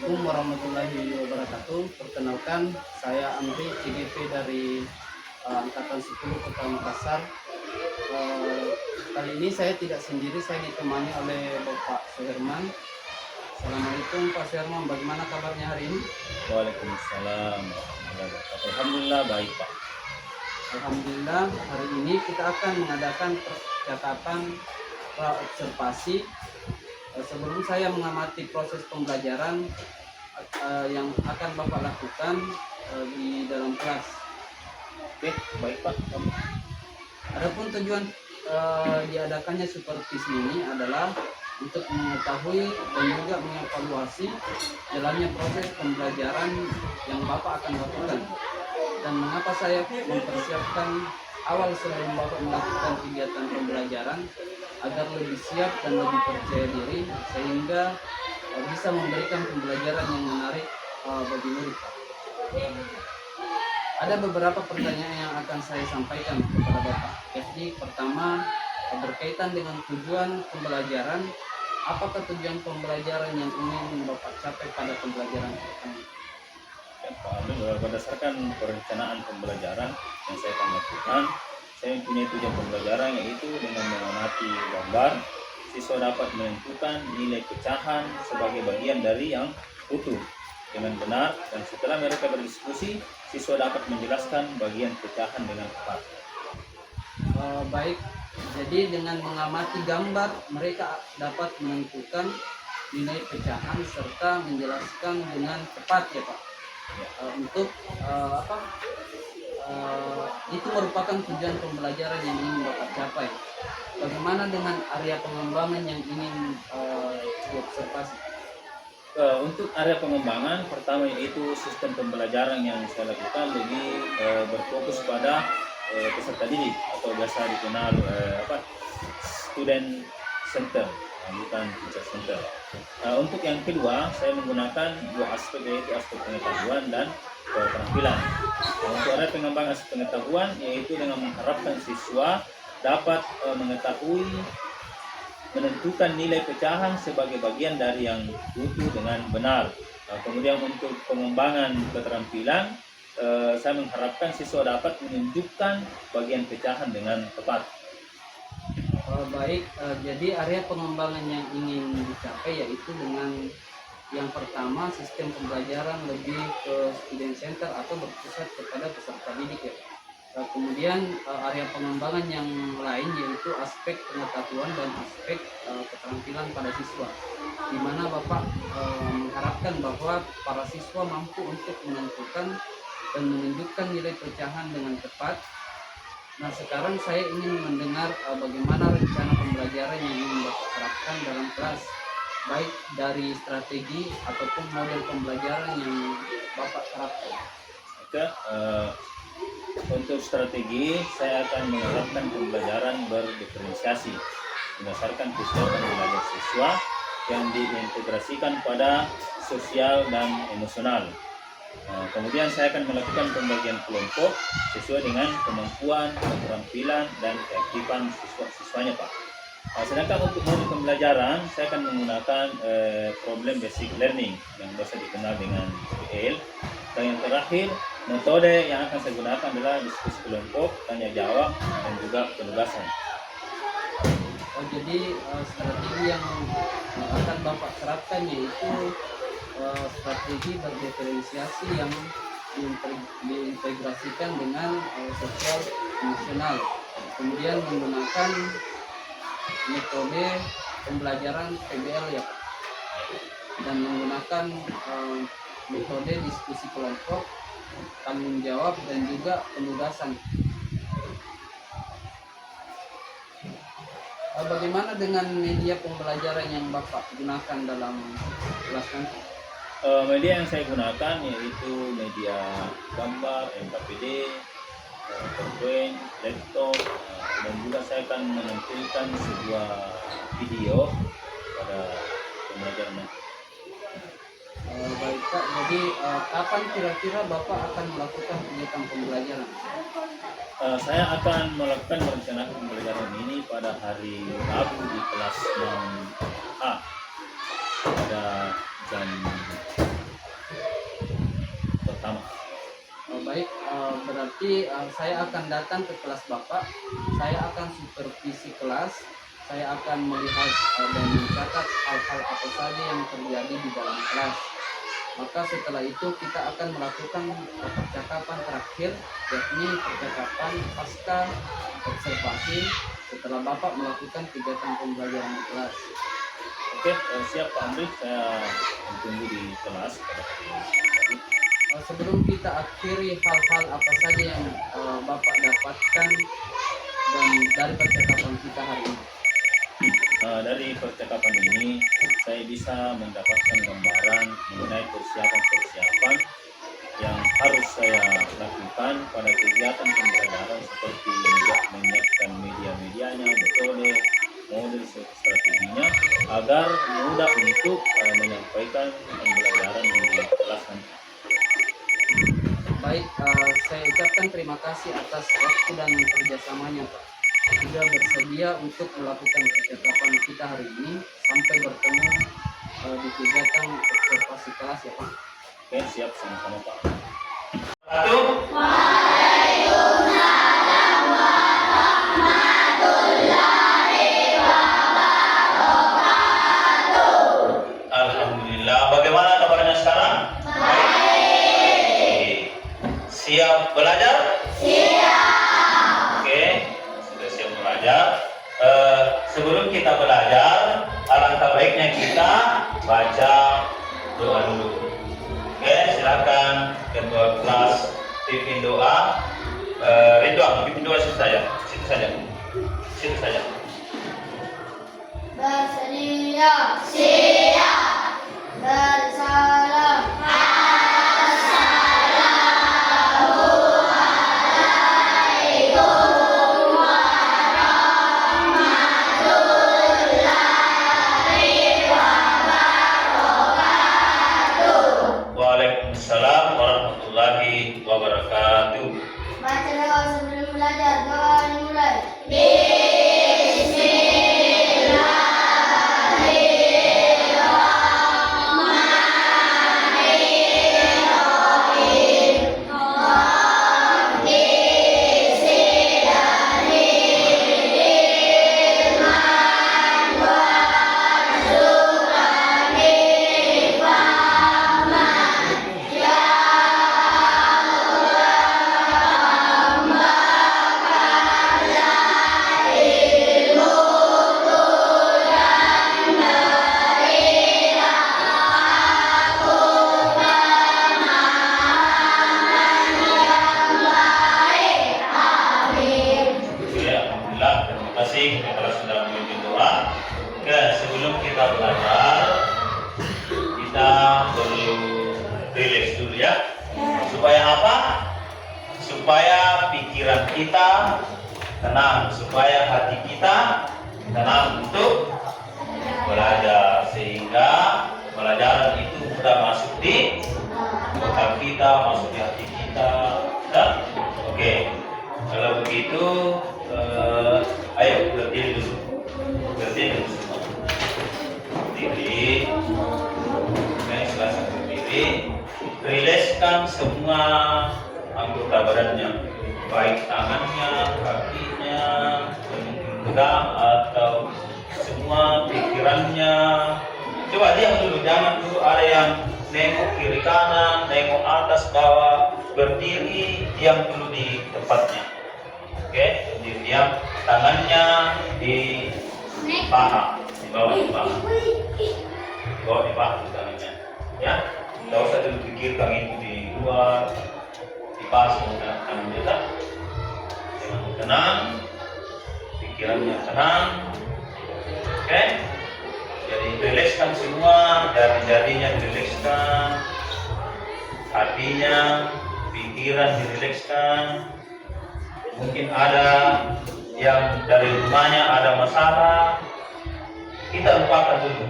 Assalamualaikum warahmatullahi wabarakatuh. Perkenalkan, saya Amri CGP dari Angkatan 10 Kota Makassar. Kali ini saya tidak sendiri, saya ditemani oleh Bapak Suherman. Assalamualaikum Pak Suherman, bagaimana kabarnya hari ini? Waalaikumsalam. Alhamdulillah baik Pak. Alhamdulillah, hari ini kita akan mengadakan percakapan pra-observasi. Sebelum saya mengamati proses pembelajaran yang akan Bapak lakukan di dalam kelas. Oke, baik Pak. Adapun tujuan diadakannya supervisi ini adalah untuk mengetahui dan juga mengevaluasi jalannya proses pembelajaran yang Bapak akan lakukan. Dan mengapa saya mempersiapkan awal sebelum Bapak melakukan kegiatan pembelajaran agar lebih siap dan lebih percaya diri sehingga bisa memberikan pembelajaran yang menarik bagi murid. Ada beberapa pertanyaan yang akan saya sampaikan kepada Bapak. Jadi pertama, berkaitan dengan tujuan pembelajaran. Apakah tujuan pembelajaran yang ingin Bapak capai pada pembelajaran pertama? Berdasarkan perencanaan pembelajaran yang saya akan lakukan, saya mempunyai tujuan pembelajaran yaitu dengan mengamati gambar, siswa dapat menentukan nilai pecahan sebagai bagian dari yang utuh dengan benar, dan setelah mereka berdiskusi, siswa dapat menjelaskan bagian pecahan dengan tepat. Baik, jadi dengan mengamati gambar mereka dapat menentukan nilai pecahan serta menjelaskan dengan tepat ya Pak. Untuk itu merupakan tujuan pembelajaran yang ingin Bapak capai. Bagaimana dengan area pengembangan yang ingin diobservasi? Untuk area pengembangan pertama yaitu sistem pembelajaran yang saya lakukan lebih berfokus pada peserta didik atau biasa dikenal student center, bukan teacher center. Untuk yang kedua saya menggunakan dua aspek yaitu aspek pengetahuan dan keterampilan. Untuk area pengembangan aspek pengetahuan yaitu dengan mengharapkan siswa dapat mengetahui menentukan nilai pecahan sebagai bagian dari yang utuh dengan benar. Kemudian untuk pengembangan keterampilan, saya mengharapkan siswa dapat menunjukkan bagian pecahan dengan tepat. Baik, jadi area pengembangan yang ingin dicapai yaitu dengan yang pertama sistem pembelajaran lebih ke student center atau berpusat kepada peserta didik ya. Kemudian area pengembangan yang lain yaitu aspek pengetahuan dan aspek keterampilan pada siswa, di mana Bapak mengharapkan bahwa para siswa mampu untuk menentukan dan menunjukkan nilai pecahan dengan tepat. Nah, sekarang saya ingin mendengar bagaimana rencana pembelajaran yang ingin Bapak terapkan dalam kelas, baik dari strategi ataupun model pembelajaran yang Bapak terapkan. Oke, untuk strategi saya akan menerapkan pembelajaran berdiferensiasi berdasarkan kesiapan belajar siswa yang diintegrasikan pada sosial dan emosional. Kemudian saya akan melakukan pembagian kelompok sesuai dengan kemampuan, keterampilan, dan keaktifan siswa-siswanya Pak. Sedangkan untuk modul pembelajaran saya akan menggunakan problem basic learning yang biasa dikenal dengan PBL. Dan yang terakhir, metode yang akan saya gunakan adalah diskusi kelompok, tanya jawab, dan juga penugasan. Jadi strategi yang akan Bapak terapkan yaitu strategi berdiferensiasi yang diintegrasikan dengan sosial emosional, kemudian menggunakan metode pembelajaran PBL ya, dan menggunakan metode diskusi kelompok, tanggung jawab, dan juga penugasan. Bagaimana dengan media pembelajaran yang Bapak gunakan dalam kelas nanti? Media yang saya gunakan yaitu media gambar, MKPD, PowerPoint, laptop, dan juga saya akan menampilkan sebuah video pada pembelajaran nanti. Baik Pak, jadi kapan kira-kira Bapak akan melakukan kegiatan pembelajaran? Saya akan melakukan merencanakan pembelajaran ini pada hari Rabu di kelas 6A pada jam baik, berarti saya akan datang ke kelas Bapak, saya akan supervisi kelas, saya akan melihat dan mencatat hal-hal apa saja yang terjadi di dalam kelas. Maka setelah itu kita akan melakukan percakapan terakhir, yakni percakapan pasca observasi setelah Bapak melakukan kegiatan pembelajaran di kelas. Oke, siap Pak Amri, saya tunggu di kelas pada hari ini. Sebelum kita akhiri hal-hal apa saja yang Bapak dapatkan dan dari percakapan kita hari ini. Dari percakapan ini saya bisa mendapatkan gambaran mengenai persiapan-persiapan yang harus saya lakukan pada kegiatan pembelajaran seperti menyiapkan media-medianya, metode, model strateginya agar mudah untuk menyampaikan pembelajaran di kelas nanti. Baik, saya ucapkan terima kasih atas waktu dan kerjasamanya Pak. Sudah bersedia untuk melakukan percakapan kita hari ini. Sampai bertemu di kegiatan observasi kelas ya Pak. Oke, siap, sama-sama Pak. Alhamdulillah. Bagaimana kabarnya sekarang? Baik. Siap belajar? Siap. Oke, sudah siap belajar. Sebelum kita belajar, alangkah baiknya kita baca doa dulu. Oke, silakan ketua kelas pimpin doa. Ridwan, pimpin doa situ saja. Situ saja. Bersedia, siap, bersalam, Waalaikumsalam warahmatullahi wabarakatuh. baca doa sebelum belajar. Doa dimulai. Oke, alhamdulillah, terima kasih kepada sudah memimpin doa. Oke, sebelum kita belajar, kita perlu relax dulu ya. Supaya apa? Supaya pikiran kita tenang, supaya hati kita tenang untuk belajar, sehingga pelajaran itu mudah masuk di otak kita, masuk di hati kita. Ya? Oke, kalau begitu, ayo berdiri dulu. Berdiri dulu semua. Berdiri. Oke, silakan berdiri. Rilekskan semua anggota badannya, baik tangannya, kakinya, genggam atau semua pikirannya. Coba diam dulu, jangan dulu ada yang nengok kiri kanan, nengok atas bawah. Berdiri, diam dulu di tempatnya. Oke, berdiri diam. Tangannya di paha, di bawah di paha. Di bawah di paha tangannya. Ya, tidak usah dulu pikirkan itu di luar, di paha semua tangannya. Jangan tenang, pikirannya tenang. Oke, jadi rilekskan semua, jari-jarinya dirilekskan, hatinya, pikiran dirilekskan. Mungkin ada yang dari rumahnya ada masalah, kita lupakan dulu,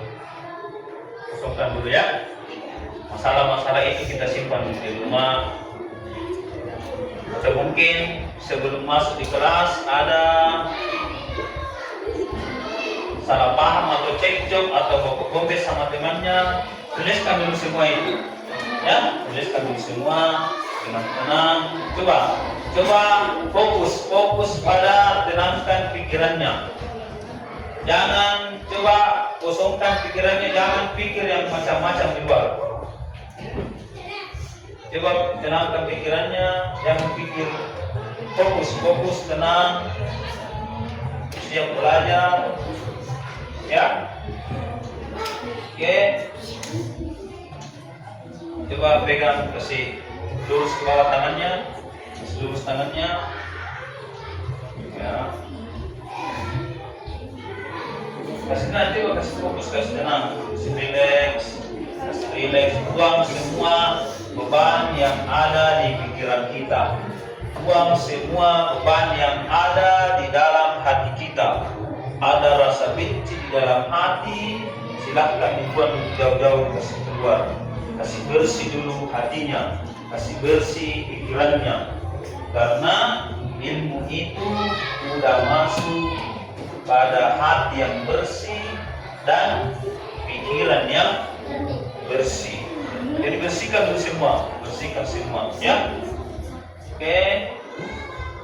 kosongkan dulu ya. Masalah-masalah itu kita simpan di rumah. Atau mungkin sebelum masuk di kelas ada salah paham atau cekcok atau gombes sama temannya, tuliskan dulu semua itu, ya, tuliskan dulu semua. dengan tenang. Coba fokus pada tenangkan pikirannya. Jangan coba kosongkan pikirannya, jangan pikir yang macam-macam di luar. Coba tenangkan pikirannya, jangan pikir, fokus, tenang, siap belajar, ya. Oke. Coba pegang, kasih lurus ke bawah tangannya, lurus tangannya, ya. Kasih nanti, kasih fokus, kasih tenang, kasih relax, buang semua beban yang ada di pikiran kita, buang semua beban yang ada di dalam hati kita. Ada rasa benci di dalam hati, silahkan dibuang jauh-jauh, kasih keluar, kasih bersih dulu hatinya, kasih bersih pikirannya, karena ilmu itu sudah masuk pada hati yang bersih dan pikiran yang bersih. Jadi bersihkan semua, ya. Oke.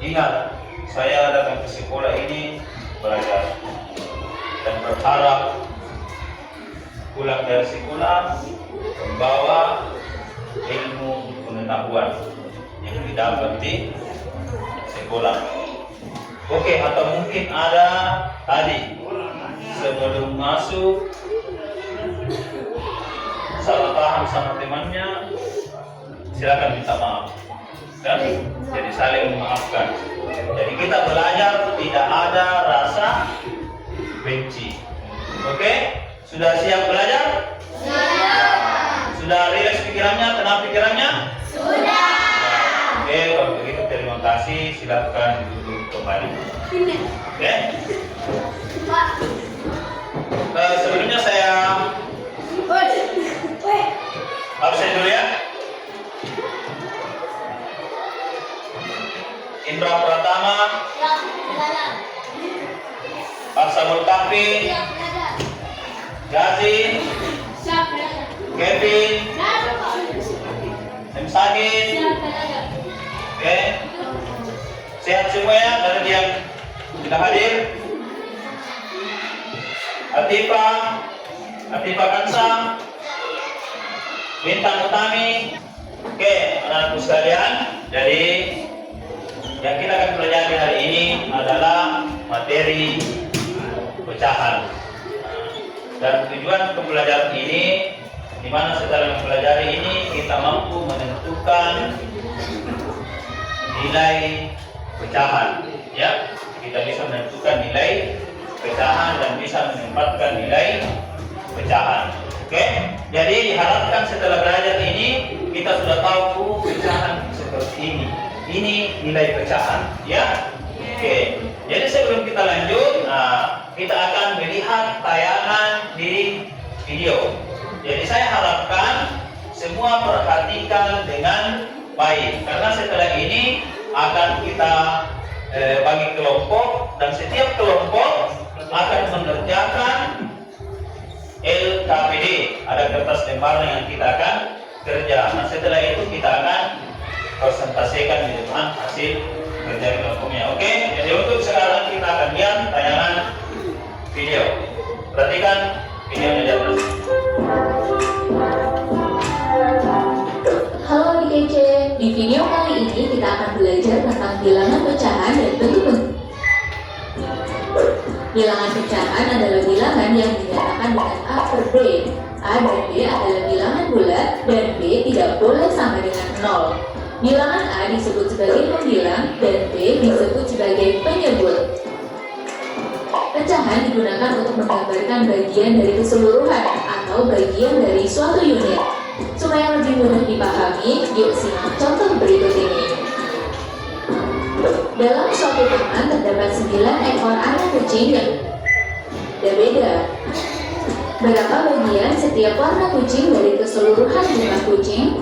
Ingat, saya datang ke sekolah ini belajar dan berharap pulang dari sekolah membawa ilmu pengetahuan yang didapat di sekolah. Oke, atau mungkin ada tadi sebelum masuk salah paham sama temannya, silakan minta maaf. Dan jadi saling memaafkan. Jadi kita belajar tidak ada rasa benci. Oke? Sudah siap belajar? Sudah rileks pikirannya, tenang pikirannya? Sudah. Oke, kalau begitu terima kasih. Silakan duduk kembali. Oke? Sebelumnya saya absen dulu ya. Indra Pratama, Aksamul Kahfi, Yazin, Kevin, M. Sagin. Oke, sehat semua ya dari yang sudah hadir. Atifa Kansa, Bintang Utami. Oke, anak-anakku sekalian, jadi yang kita akan pelajari hari ini adalah materi pecahan. Dan tujuan pembelajaran ini, di mana setelah mempelajari ini kita mampu menentukan nilai pecahan. Ya, kita bisa menentukan nilai pecahan dan bisa menempatkan nilai pecahan. Oke, jadi diharapkan setelah belajar ini kita sudah tahu pecahan seperti ini. Ini nilai pecahan, ya. Oke. Jadi sebelum kita lanjut, kita akan melihat tayangan di video. Jadi saya harapkan semua perhatikan dengan baik, karena setelah ini akan kita bagi kelompok dan setiap kelompok akan mengerjakan LKPD. Ada kertas lembaran yang kita akan kerja. Nah, setelah itu kita akan presentasikan di depan hasil kerja kelompoknya. Oke, jadi untuk sekarang kita akan lihat tayangan video. Perhatikan videonya di atas. Halo adik kece, di video kali ini kita akan belajar tentang bilangan pecahan dan bentuk-bentuk. Bilangan pecahan adalah bilangan yang dinyatakan dengan A per B. A dan B adalah bilangan bulat dan B tidak boleh sama dengan 0. Bilangan A disebut sebagai pembilang dan B disebut sebagai penyebut. Pecahan digunakan untuk menggambarkan bagian dari keseluruhan atau bagian dari suatu unit. Supaya lebih mudah dipahami, yuk simak contoh berikut ini. Dalam suatu taman terdapat 9 ekor anak kucing yang berbeda. Berapa bagian setiap warna kucing dari keseluruhan jumlah kucing?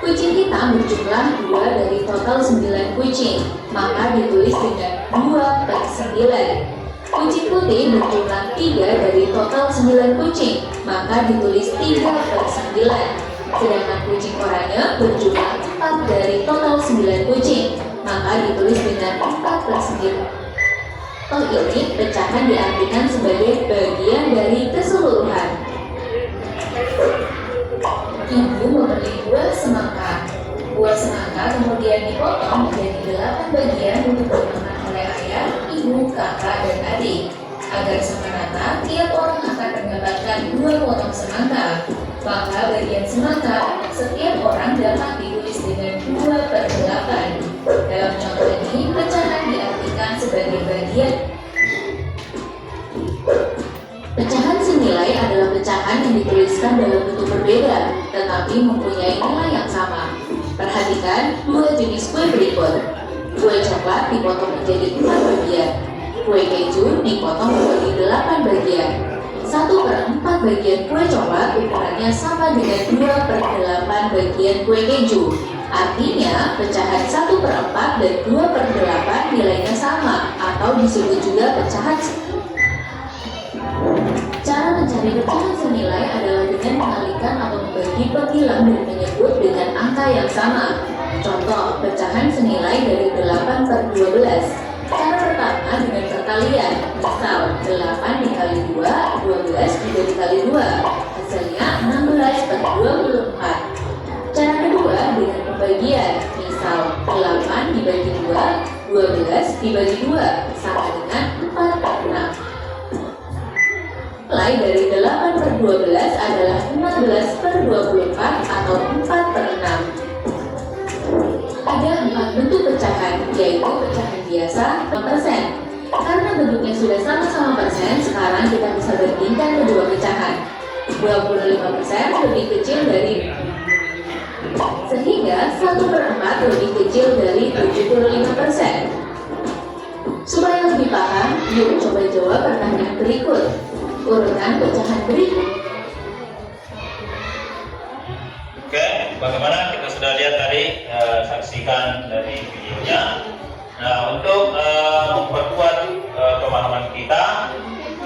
Kucing hitam berjumlah 2 dari total 9 kucing, maka ditulis dengan 2 per 9. Kucing putih berjumlah 3 dari total 9 kucing, maka ditulis 3 per 9. Sedangkan kucing oranye berjumlah 4 dari total 9 kucing, maka ditulis dengan 4 per 9. Toh ini pecahan diartikan sebagai bagian dari keseluruhan. Ibu membeli buah semangka. Buah semangka kemudian dipotong menjadi 8 bagian untuk dimakan oleh ayah, ibu, kakak, dan adik. Agar sama rata, tiap orang akan mendapatkan 2 potong semangka. Maka bagian semangka setiap orang dapat ditulis dengan 2 per 8. Dalam contoh ini, pecahan diartikan sebagai bagian. Pecahan senilai adalah pecahan yang dituliskan dalam bentuk berbeda, tetapi mempunyai nilai yang sama. Perhatikan 2 jenis kue berikut. Kue coklat dipotong menjadi 4 bagian. Kue keju dipotong menjadi 8 bagian. 1 per 4 bagian kue coklat ukurannya sama dengan 2 per 8 bagian kue keju. Artinya, pecahan 1 per 4 dan 2 per 8 nilainya sama, atau disebut juga pecahan. Cara mencari pecahan senilai adalah dengan mengalihkan atau membagi penghilang dan menyebut dengan angka yang sama. Contoh, pecahan senilai dari 8 per 12. Cara pertama dengan perkalian, misal 8 dikali 2, 12 juga dikali 2, hasilnya 16 per 24. Cara kedua dengan pembagian, misal 8 dibagi 2, 12 dibagi 2, sama dengan 4 per 6. Nilai dari 8 per 12 adalah 16 per 24 atau 4 per 6. Ada 4 bentuk pecahan, yaitu pecahan biasa, persen. Karena bentuknya sudah sama-sama persen, sekarang kita bisa bandingkan kedua pecahan. 25% lebih kecil dari, sehingga 1 per 4 lebih kecil dari 75%. Supaya lebih paham, yuk coba jawab pertanyaan berikut. Urutan pecahan berikut. Oke, bagaimana kita sudah lihat tadi, saksikan dari videonya. Nah, untuk memperkuat pemahaman kita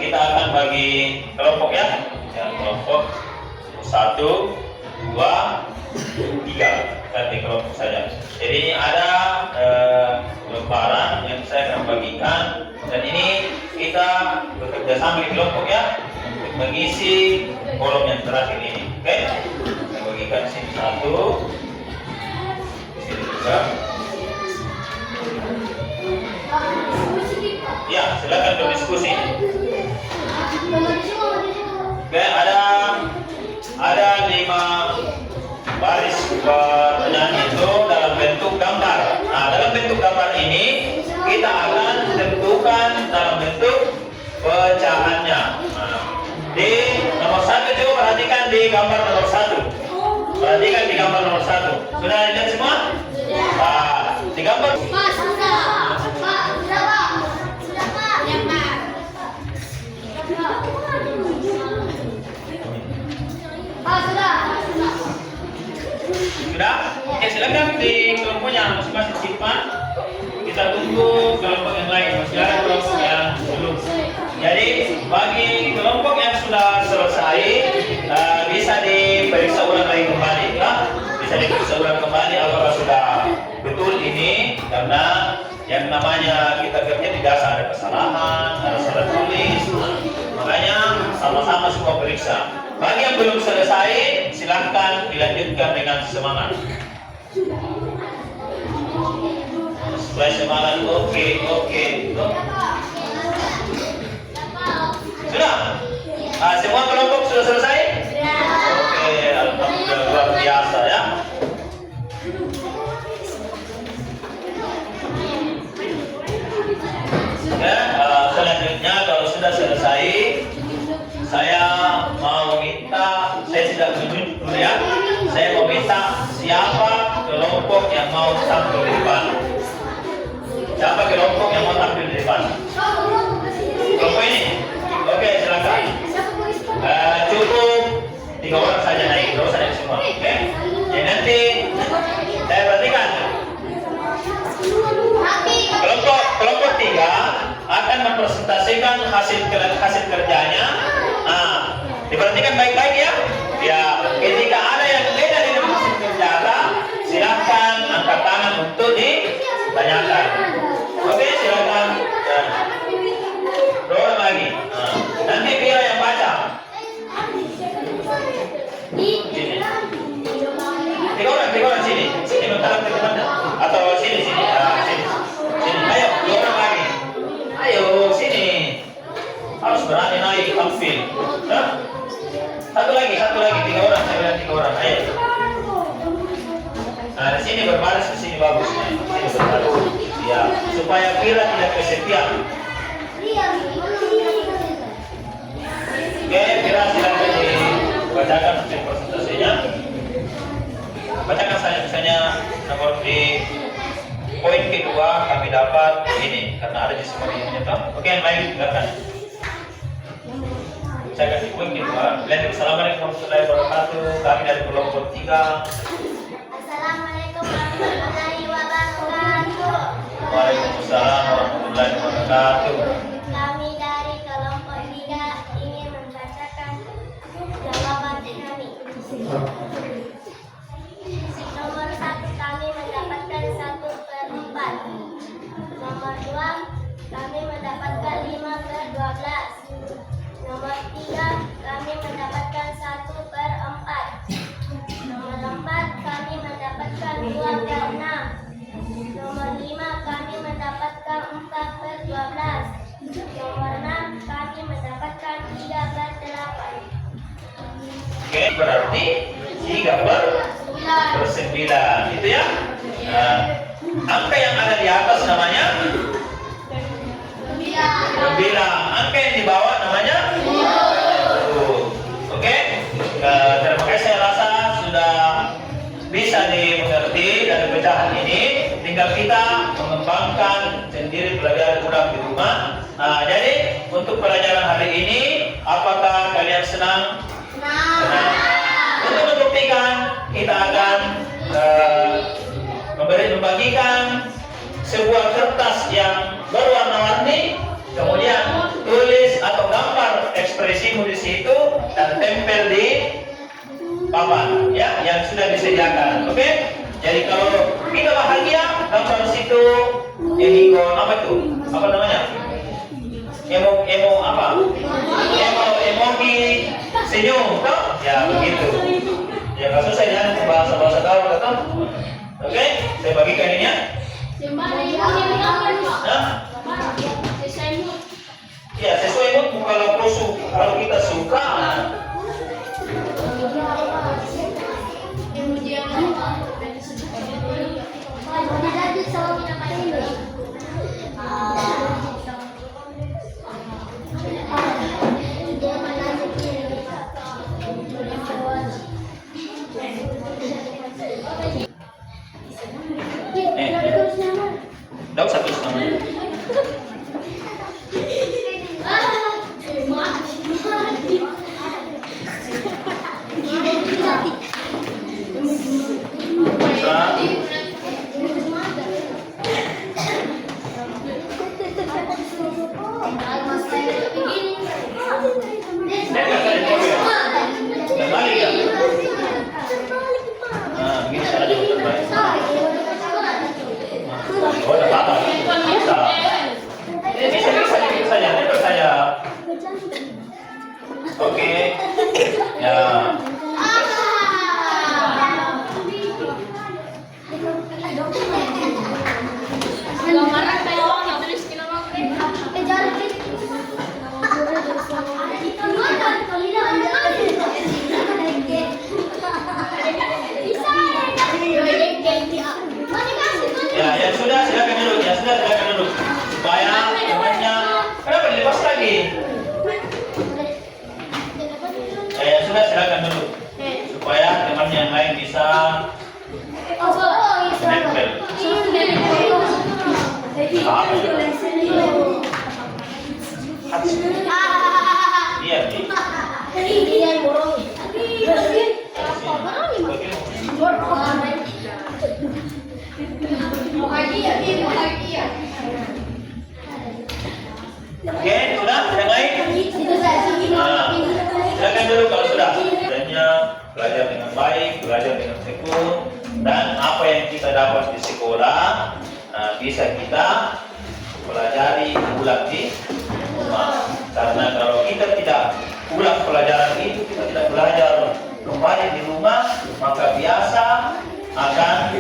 akan bagi kelompok ya, kelompok 1, 2, 3, nanti kelompok saja. Jadi ini ada lembaran yang saya akan bagikan, dan ini kita bekerja sama di kelompok ya untuk mengisi kolom yang terakhir ini. Oke, saya bagikan sini 1, sini 2. Ya, silakan berdiskusi. Oke, ada 5 baris pertanyaan itu dalam bentuk gambar. Nah, dalam bentuk gambar ini kita akan tentukan dalam bentuk pecahannya. Nah, di nomor 1 coba perhatikan di gambar nomor 1. Perhatikan di gambar nomor 1. Sudah lihat semua? Nah, di gambar. Pak, sudah. Pak, sudah, Pak. Sudah, Pak. Ya, Pak. Pak, sudah. Sudah? Oke, silakan di kelompoknya masing-masing simpan. Kita tunggu kelompok yang lain. Masih ada kelompok yang belum. Jadi bagi kelompok yang sudah selesai, bisa diperiksa ulang lagi kembali, ya? Bisa diperiksa ulang kembali apakah sudah betul ini, karena yang namanya kita kerja di dasar ada kesalahan, ada salah tulis. Makanya sama-sama semua periksa. Bagi yang belum selesai, silahkan dilanjutkan dengan semangat. Supaya semangat, oke. Sudah? Semua kelompok sudah selesai? Oke, alhamdulillah, luar biasa ya. Ya, selanjutnya kalau sudah selesai, saya mau minta, saya tidak menunjuk dulu ya, saya mau minta siapa kelompok yang mau tampil di depan. Siapa kelompok yang mau tampil di depan? Kelompok ini? Oke, silakan. Cukup 3 orang saja naik, tidak usah naik semua. Oke? Jadi nanti saya perhatikan. Kelompok 3 akan mempresentasikan hasil kerjanya. Nah, diperhatikan baik-baik ya. Ya, ketika ada yang beda tanyakan. Oke, silakan. Nah, dorong lagi. Nah, nanti Vira yang baca. Sini. Tiga orang sini. Sini menghadap ke depan. Atau sini. Ah, sini. Ayo, dorong lagi. Ayo, sini. Harus berani naik tampil. Nah, satu lagi. Tiga orang. Saya bilang 3 orang. Ayo. Nah, di sini berbaris, di sini bagus. Sini berbaris. Ya, supaya Vira tidak kesepian. Oke, Vira silakan dibacakan hasil presentasinya. Bacakan saja misalnya nomor di poin kedua kami dapat ini karena ada di semua ini toh. Oke, yang lain dengarkan. Saya kasih poin kedua. Assalamualaikum warahmatullahi wabarakatuh. Kami dari kelompok 3. Assalamualaikum warahmatullahi wabarakatuh. Waalaikumsalam warahmatullahi wabarakatuh. Kami dari kelompok 3 ingin membacakan jawaban kami. Nomor 1 kami mendapatkan 1/4. Nomor 2 kami mendapatkan 5/12. Nomor 3 kami mendapatkan 1/4. Nomor 4 kami mendapatkan 2/6. Nomor 5 kami mendapatkan 4/12. Nomor 6 kami mendapatkan 3/8. Oke, berarti 3/9 itu ya. Nah, angka yang ada di atas namanya 9. Angka yang di bawah namanya 10. Oke. Terima kasih, saya rasa sudah bisa dimengerti dari pecahan ini. Tinggal kita mengembangkan sendiri, belajar kurang di rumah. Nah, jadi untuk pelajaran hari ini, apakah kalian senang? Senang. Untuk membuktikan, kita akan membagikan sebuah kertas yang berwarna-warni, kemudian tulis atau gambar ekspresimu di situ dan tempel di papan ya yang sudah disediakan. Oke? Jadi kalau kita bahagia, gambar situ ikon apa itu? Apa namanya? Emo apa? Emoji senyum, toh? Ya begitu. Ya nggak susah ya bahasa gaul, toh? Oke? Saya bagikan ini ya. Nah, ya sesuai mood. Kalau kita suka. Daud satu namanya. Oke. Ya. Ya, yang sudah silakan duduk. Supaya temannya kenapa dilepas lagi? Ya, yang sudah silakan duduk. Supaya temannya yang lain bisa menempel. Iya, nih. Oke, sudah? Yang lain? Nah, silakan dulu kalau sudah. Adanya belajar dengan baik, belajar dengan tekun, dan apa yang kita dapat di sekolah bisa kita pelajari ulang di rumah. Karena kalau kita tidak ulang pelajaran itu, kita tidak belajar kembali di rumah, maka biasa akan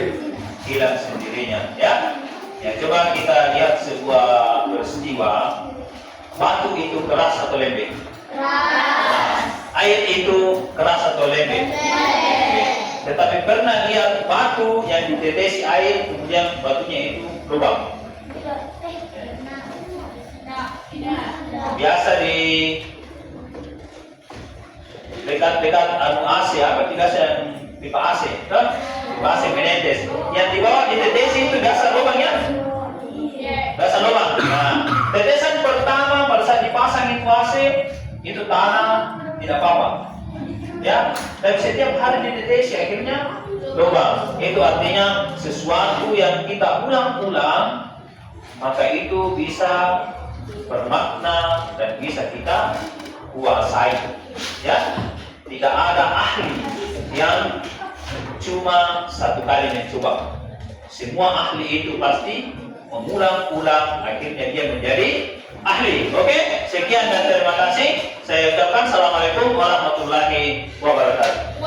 hilang sendirinya. Ya, coba kita lihat sebuah peristiwa. Batu itu keras atau lembek? Keras. Air itu keras atau lembek? Lembek. Tetapi pernah lihat batu yang ditetesi air, kemudian batunya itu lubang? Biasa di dekat-dekat AC, apa tidak yang pipa AC, kan? Pipa AC menetes. Yang di bawah ditetesi itu biasa lubang ya? Biasa lubang. Nah, tetesan pertama pada saat dipasang itu AC, itu tanah tidak apa-apa. Ya, tapi setiap hari ditetesi akhirnya lubang. Itu artinya sesuatu yang kita ulang-ulang, maka itu bisa bermakna dan bisa kita kuasai. Ya, tidak ada ahli yang cuma satu kali mencoba. Semua ahli itu pasti mengulang-ulang, akhirnya dia menjadi ahli. Oke, sekian dan terima kasih. Saya ucapkan assalamualaikum warahmatullahi wabarakatuh.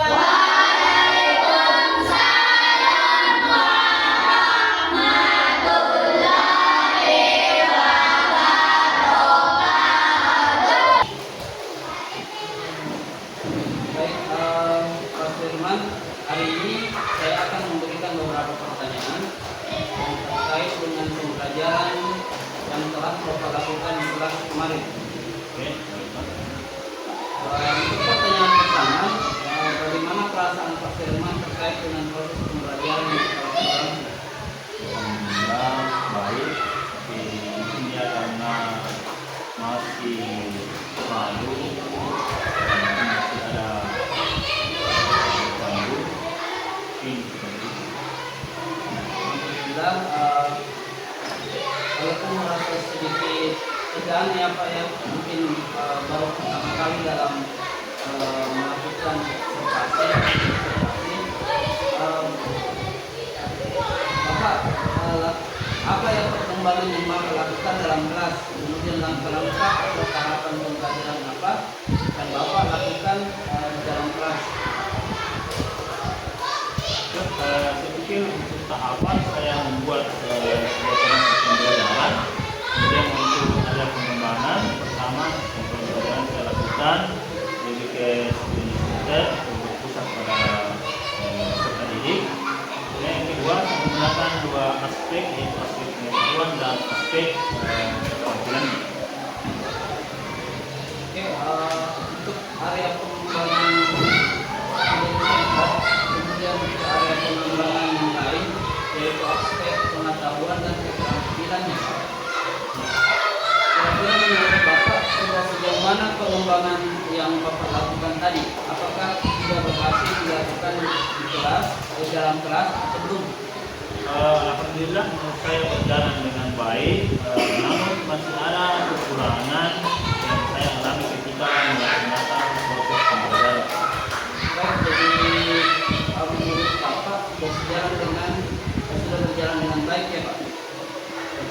Baik, Pak Firman, hari ini saya akan memberikan beberapa pertanyaan yang terkait dengan pembelajaran yang telah Bapak lakukan di kelas kemarin. Oke. Untuk pertanyaan pertama, bagaimana perasaan Pak Firman terkait dengan proses pembelajaran di kelas kemarin? Alhamdulillah baik, tapi mungkin ya karena masih malu, mungkin masih ada ganggu, mungkin seperti itu. Alhamdulillah, walaupun merasa sedikit tegang ya Pak ya, mungkin baru pertama kali dalam melakukan observasi. Bapak, apa yang perkembangan yang Bapak lakukan dalam kelas, kemudian langkah-langkah atau tahapan pembelajaran apa yang Bapak lakukan di dalam kelas? Saya pikir untuk tahapan saya membuat pembelajaran, kemudian untuk ada pengembangan. Pertama, yang pembelajaran saya lakukan lebih ke studi center untuk berpusat pada peserta didik. Kemudian yang kedua, saya menggunakan dua aspek, yaitu aspek pengetahuan dan aspek keterampilan. Oke, untuk area pengembangan kemudian ke area pengembangan yang lain, yaitu aspek pengetahuan dan keterampilannya. Kira-kira menurut Bapak sejauh mana pengembangan yang Bapak lakukan tadi? Apakah sudah berhasil dilakukan di kelas, di dalam kelas atau belum? Alhamdulillah menurut saya berjalan dengan baik, namun masih ada kekurangan yang saya alami ketika melaksanakan proses pembelajaran. Baik, jadi menurut Bapak sudah berjalan dengan baik ya Pak.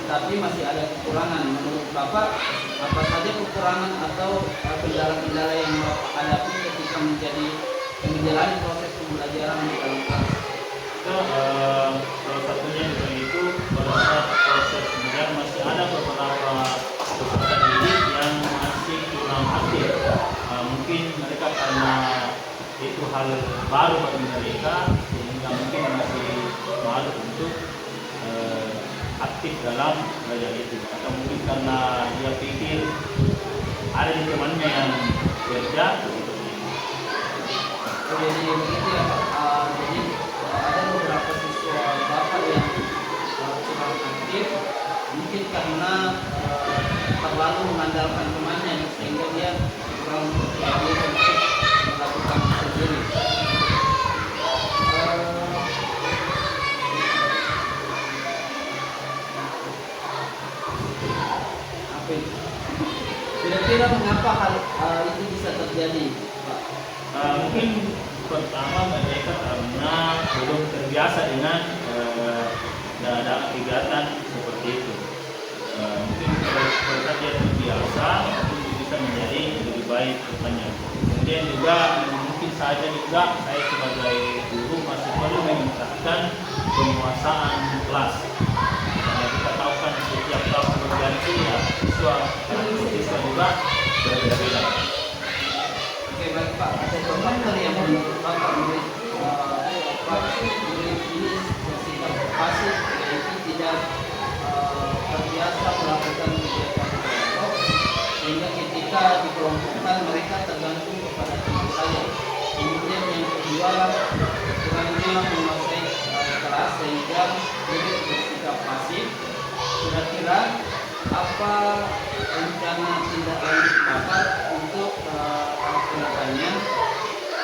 Tapi masih ada kekurangan. Menurut Bapak, apa saja kekurangan atau kendala-kendala yang Bapak hadapi ketika menjalani proses pembelajaran di dalam kelas? Salah satunya juga itu pada saat proses pembelajaran masih ada beberapa peserta didik yang masih kurang aktif. Mungkin mereka karena itu hal baru bagi mereka sehingga mungkin masih malu untuk aktif dalam belajar itu, atau mungkin karena dia pikir ada di temannya yang kerja gitu. Jadi begitu ya Pak. Jadi ada beberapa siswa Bapak yang kurang aktif, mungkin karena terlalu mengandalkan temannya sehingga dia kurang berani untuk melakukan sendiri. Kira-kira mengapa hal itu bisa terjadi, Pak? Mungkin pertama mereka karena belum terbiasa dengan ada kegiatan seperti itu. Mungkin berkat dia terbiasa, mungkin bisa menjadi lebih baik depannya. Kemudian juga mungkin saja juga saya sebagai guru masih perlu meningkatkan penguasaan kelas. Karena kita tahu kan setiap tahun berganti ya siswa juga berbeda-beda. Oke baik Pak, ada komentar yang menurut Bapak memberi ini bersikap pasif, yaitu tidak terbiasa melakukan kegiatan kelompok, sehingga ketika dikelompokkan mereka tergantung kepada teman saya. Kemudian yang kedua, kurangnya menguasai kelas sehingga lebih bersikap pasif. Kira-kira apa rencana tindak lanjut Bapak untuk kedepannya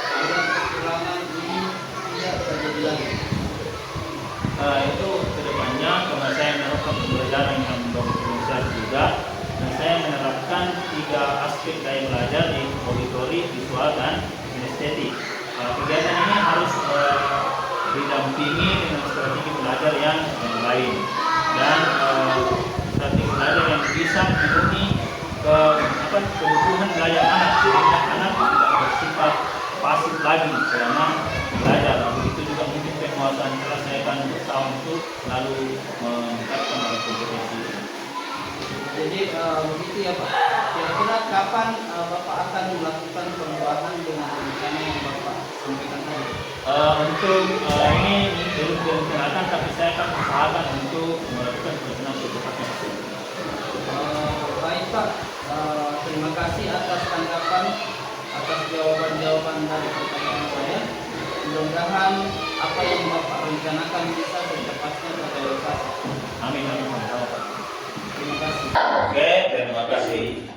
agar kekurangan ini tidak terjadi lagi? Itu kedepannya karena saya menerapkan pembelajaran yang berfungsi juga, dan saya menerapkan 3 aspek gaya belajar di auditori, visual, dan kinestetik. Kegiatan ini harus didampingi dengan strategi belajar yang lain dan strategi belajar yang bisa memenuhi kebutuhan belajar anak, sehingga anak tidak bersifat pasif lagi selama belajar. Begitu juga mungkin penguasaan kelas saya akan berusaha untuk selalu meningkatkan kompetensi. Jadi begitu ya Pak. Kira-kira kapan Bapak akan melakukan perubahan dengan rencana yang Bapak sampaikan tadi? Untuk ini belum direncanakan, tapi saya akan usahakan untuk melakukan perencanaan secepatnya. Baik Pak, terima kasih atas tanggapan, atas jawaban-jawaban dari pertanyaan saya. Mudah-mudahan apa yang Bapak rencanakan bisa secepatnya terrealisasi. Amin, amin, amin. Terima kasih. Oke, terima kasih.